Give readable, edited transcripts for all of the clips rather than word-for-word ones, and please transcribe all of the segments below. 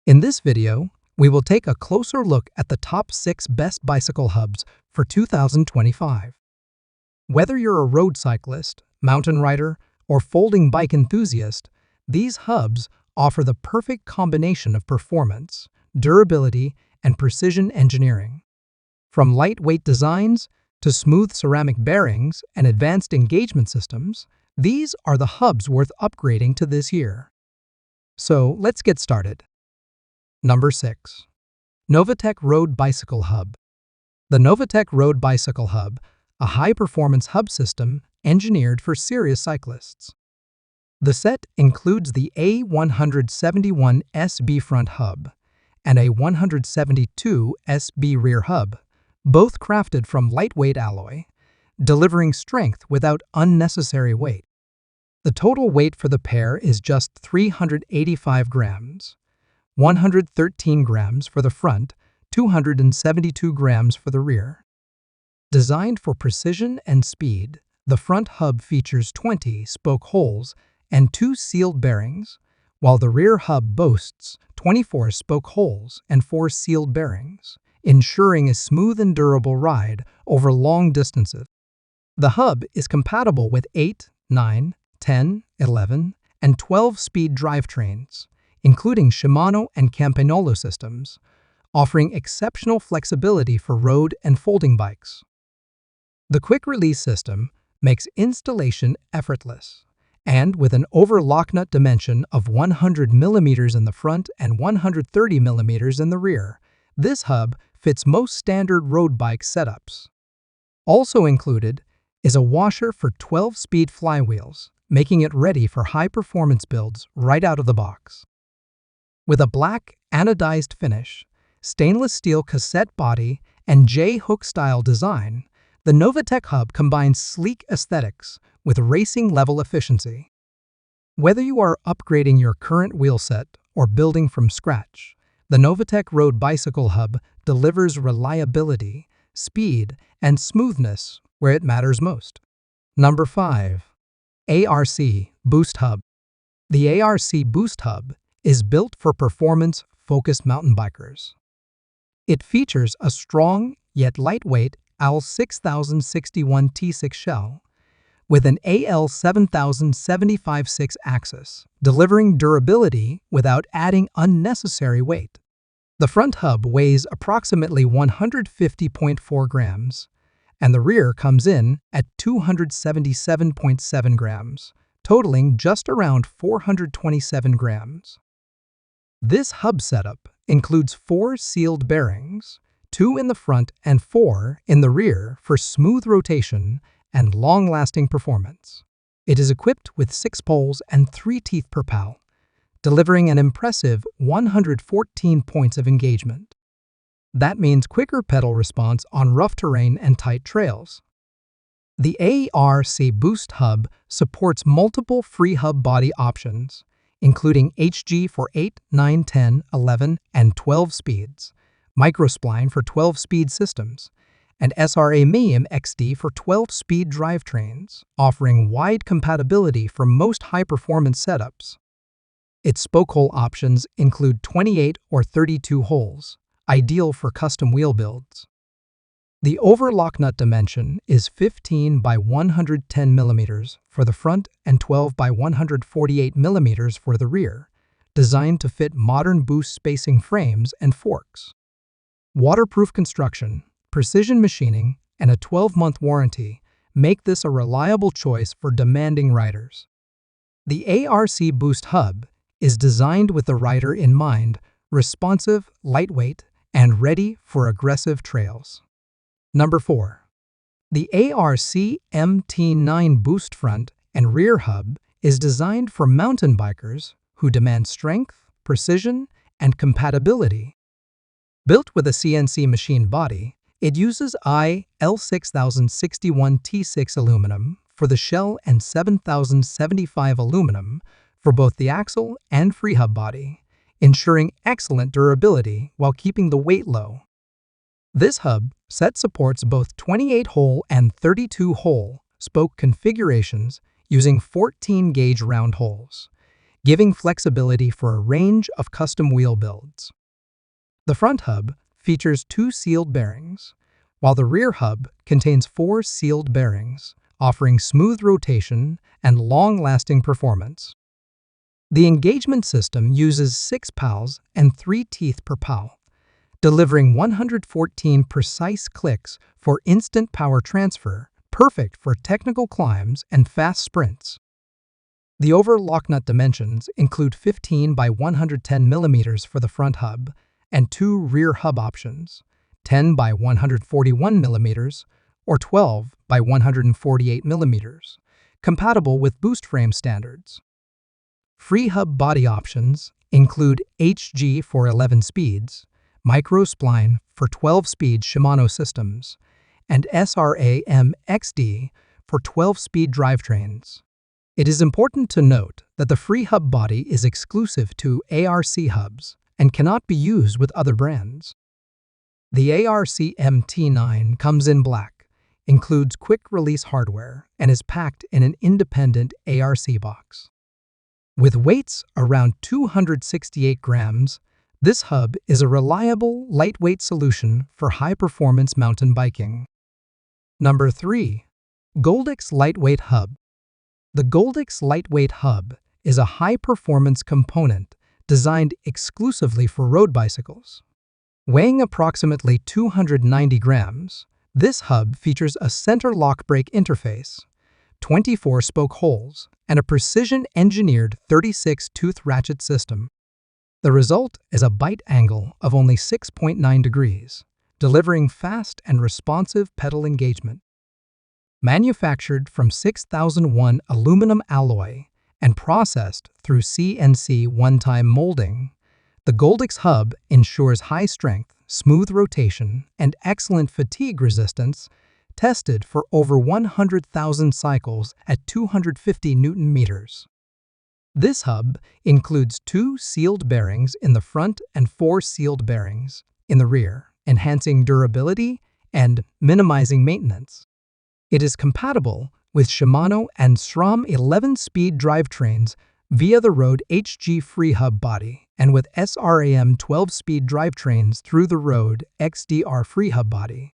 In this video, we will take a closer look at the top 6 best bicycle hubs for 2025. Whether you're a road cyclist, mountain rider, or folding bike enthusiast, these hubs offer the perfect combination of performance, durability, and precision engineering. From lightweight designs to smooth ceramic bearings and advanced engagement systems, these are the hubs worth upgrading to this year. So let's get started. Number 6. Novatec Road Bicycle Hub. The Novatec Road Bicycle Hub, a high-performance hub system engineered for serious cyclists. The set includes the A171 SB front hub and a 172 SB rear hub, both crafted from lightweight alloy, delivering strength without unnecessary weight. The total weight for the pair is just 385 grams, 113 grams for the front, 272 grams for the rear. Designed for precision and speed, the front hub features 20 spoke holes and 2 sealed bearings, while the rear hub boasts 24 spoke holes and 4 sealed bearings, ensuring a smooth and durable ride over long distances. The hub is compatible with 8, 9, 10, 11, and 12-speed drivetrains, including Shimano and Campagnolo systems, offering exceptional flexibility for road and folding bikes. The quick-release system makes installation effortless, and with an overlock nut dimension of 100 mm in the front and 130 mm in the rear, this hub fits most standard road bike setups. Also included is a washer for 12-speed flywheels, making it ready for high-performance builds right out of the box. With a black anodized finish, stainless steel cassette body, and J-hook style design, the Novatec hub combines sleek aesthetics with racing-level efficiency. Whether you are upgrading your current wheel set or building from scratch, the Novatec Road Bicycle Hub delivers reliability, speed, and smoothness where it matters most. Number 5. ARC Boost Hub. The ARC Boost Hub is built for performance-focused mountain bikers. It features a strong yet lightweight AL 6061 T6 shell with an AL 7075 6-axis, delivering durability without adding unnecessary weight. The front hub weighs approximately 150.4 grams, and the rear comes in at 277.7 grams, totaling just around 427 grams. This hub setup includes 4 sealed bearings, 2 in the front and 4 in the rear for smooth rotation and long-lasting performance. It is equipped with 6 poles and 3 teeth per pal, delivering an impressive 114 points of engagement. That means quicker pedal response on rough terrain and tight trails. The ARC Boost Hub supports multiple free hub body options, including HG for 8, 9, 10, 11, and 12 speeds, microspline for 12-speed systems, and SRA Medium XD for 12-speed drivetrains, offering wide compatibility for most high-performance setups. Its spoke hole options include 28 or 32 holes, ideal for custom wheel builds. The overlock nut dimension is 15 by 110 mm for the front and 12 by 148 mm for the rear, designed to fit modern boost spacing frames and forks. Waterproof construction, precision machining, and a 12-month warranty make this a reliable choice for demanding riders. The ARC Boost Hub is designed with the rider in mind, responsive, lightweight, and ready for aggressive trails. Number 4. The ARC MT9 Boost Front and Rear Hub is designed for mountain bikers who demand strength, precision, and compatibility. Built with a CNC machine body, it uses IL 6061 T6 aluminum for the shell and 7075 aluminum for both the axle and free hub body, ensuring excellent durability while keeping the weight low. This hub set supports both 28-hole and 32-hole spoke configurations using 14-gauge round holes, giving flexibility for a range of custom wheel builds. The front hub features 2 sealed bearings, while the rear hub contains 4 sealed bearings, offering smooth rotation and long-lasting performance. The engagement system uses 6 pals and 3 teeth per pal, delivering 114 precise clicks for instant power transfer, perfect for technical climbs and fast sprints. The overlock nut dimensions include 15 by 110 mm for the front hub and 2 rear hub options, 10 by 141 mm or 12 by 148 mm, compatible with boost frame standards. Free hub body options include HG for 11 speeds, microspline for 12-speed Shimano systems, and SRAM XD for 12-speed drivetrains. It is important to note that the free hub body is exclusive to ARC hubs and cannot be used with other brands. The ARC MT9 comes in black, includes quick-release hardware, and is packed in an independent ARC box. With weights around 268 grams, this hub is a reliable, lightweight solution for high-performance mountain biking. Number 3. GOLDIX Lightweight Hub. The GOLDIX Lightweight Hub is a high-performance component designed exclusively for road bicycles. Weighing approximately 290 grams, this hub features a center lock brake interface, 24 spoke holes, and a precision-engineered 36-tooth ratchet system. The result is a bite angle of only 6.9 degrees, delivering fast and responsive pedal engagement. Manufactured from 6001 aluminum alloy and processed through CNC one-time molding, the GOLDIX hub ensures high strength, smooth rotation, and excellent fatigue resistance, tested for over 100,000 cycles at 250 Newton meters. This hub includes 2 sealed bearings in the front and 4 sealed bearings in the rear, enhancing durability and minimizing maintenance. It is compatible with Shimano and SRAM 11-speed drivetrains via the Road HG Free Hub body and with SRAM 12-speed drivetrains through the Road XDR Free Hub body.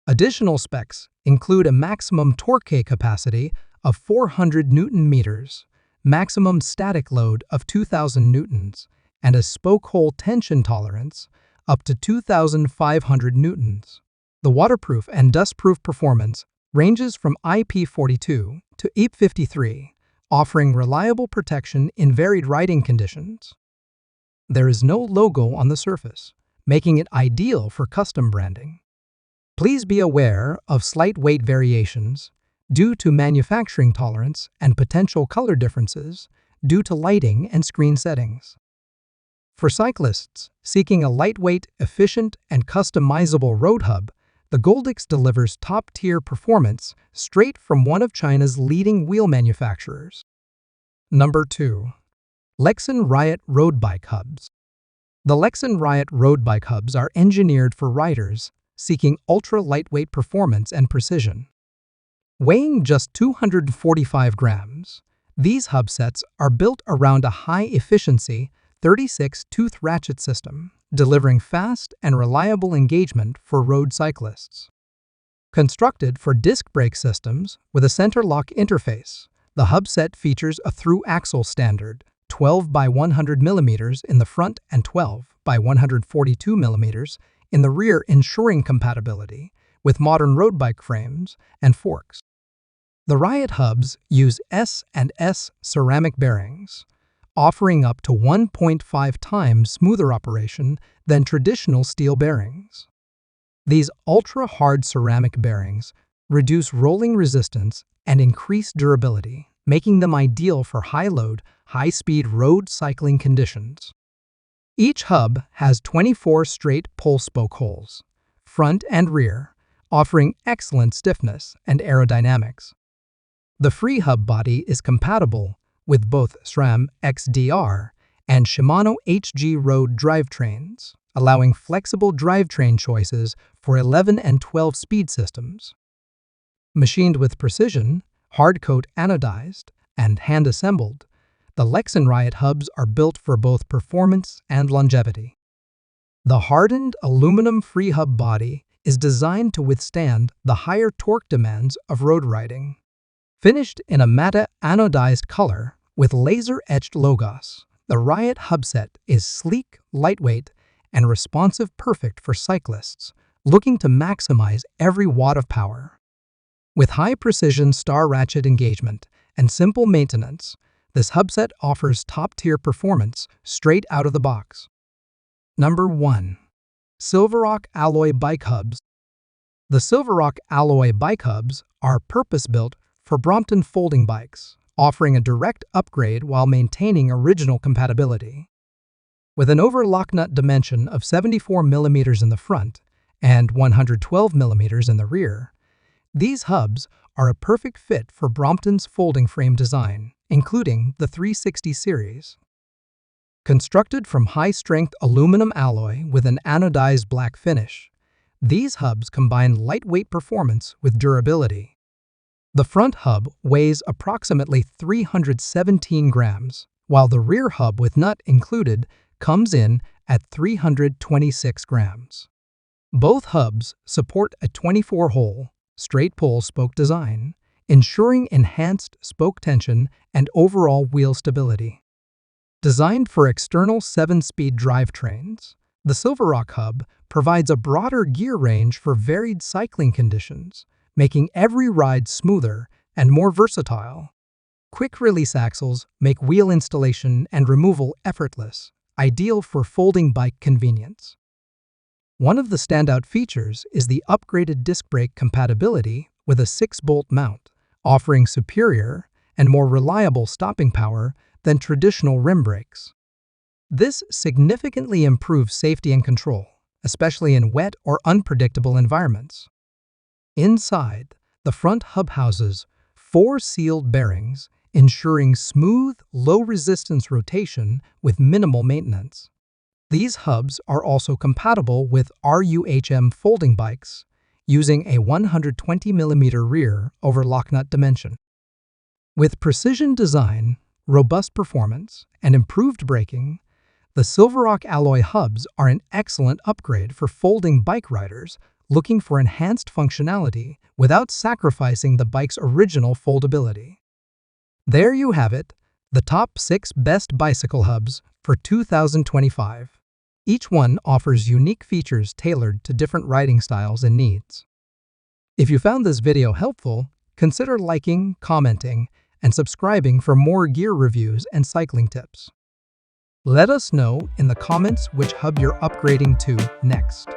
Additional specs include a maximum torque capacity of 400 Newton meters, maximum static load of 2,000 newtons, and a spoke hole tension tolerance up to 2,500 newtons. The waterproof and dustproof performance ranges from IP42 to IP53, offering reliable protection in varied riding conditions. There is no logo on the surface, making it ideal for custom branding. Please be aware of slight weight variations due to manufacturing tolerance and potential color differences due to lighting and screen settings. For cyclists seeking a lightweight, efficient, and customizable road hub, the GOLDIX delivers top-tier performance straight from one of China's leading wheel manufacturers. Number 2. Lexon RYET Road Bike Hubs. The Lexon RYET road bike hubs are engineered for riders seeking ultra-lightweight performance and precision. Weighing just 245 grams, these hub sets are built around a high-efficiency 36-tooth ratchet system, delivering fast and reliable engagement for road cyclists. Constructed for disc brake systems with a center lock interface, the hub set features a through-axle standard 12 by 100 mm in the front and 12 by 142 mm in the rear, ensuring compatibility with modern road bike frames and forks. The RYET hubs use S&S ceramic bearings, offering up to 1.5 times smoother operation than traditional steel bearings. These ultra-hard ceramic bearings reduce rolling resistance and increase durability, making them ideal for high-load, high-speed road cycling conditions. Each hub has 24 straight pull spoke holes, front and rear, offering excellent stiffness and aerodynamics. The free hub body is compatible with both SRAM XDR and Shimano HG Road drivetrains, allowing flexible drivetrain choices for 11 and 12 speed systems. Machined with precision, hard-coat anodized, and hand-assembled, the The Lexon RYET hubs are built for both performance and longevity. The hardened aluminum-free hub body is designed to withstand the higher torque demands of road riding. Finished in a matte anodized color with laser-etched logos, the RYET hubset is sleek, lightweight, and responsive, perfect for cyclists looking to maximize every watt of power. With high-precision star ratchet engagement and simple maintenance, this hubset offers top-tier performance straight out of the box. Number 1. SILVEROCK Alloy Bike Hubs. The SILVEROCK Alloy Bike Hubs are purpose-built for Brompton folding bikes, offering a direct upgrade while maintaining original compatibility. With an overlock nut dimension of 74 mm in the front and 112 mm in the rear, these hubs are a perfect fit for Brompton's folding frame design, including the 360 series. Constructed from high-strength aluminum alloy with an anodized black finish, these hubs combine lightweight performance with durability. The front hub weighs approximately 317 grams, while the rear hub with nut included comes in at 326 grams. Both hubs support a 24-hole, straight-pull spoke design, ensuring enhanced spoke tension and overall wheel stability. Designed for external 7-speed drivetrains, the SILVEROCK hub provides a broader gear range for varied cycling conditions, making every ride smoother and more versatile. Quick-release axles make wheel installation and removal effortless, ideal for folding bike convenience. One of the standout features is the upgraded disc brake compatibility with a 6-bolt mount, offering superior and more reliable stopping power than traditional rim brakes. This significantly improves safety and control, especially in wet or unpredictable environments. Inside, the front hub houses 4 sealed bearings, ensuring smooth, low-resistance rotation with minimal maintenance. These hubs are also compatible with RUHM folding bikes, using a 120 mm rear overlock nut dimension. With precision design, robust performance, and improved braking, the SILVEROCK alloy hubs are an excellent upgrade for folding bike riders looking for enhanced functionality without sacrificing the bike's original foldability. There you have it, the top 6 best bicycle hubs for 2025. Each one offers unique features tailored to different riding styles and needs. If you found this video helpful, consider liking, commenting, and subscribing for more gear reviews and cycling tips. Let us know in the comments which hub you're upgrading to next.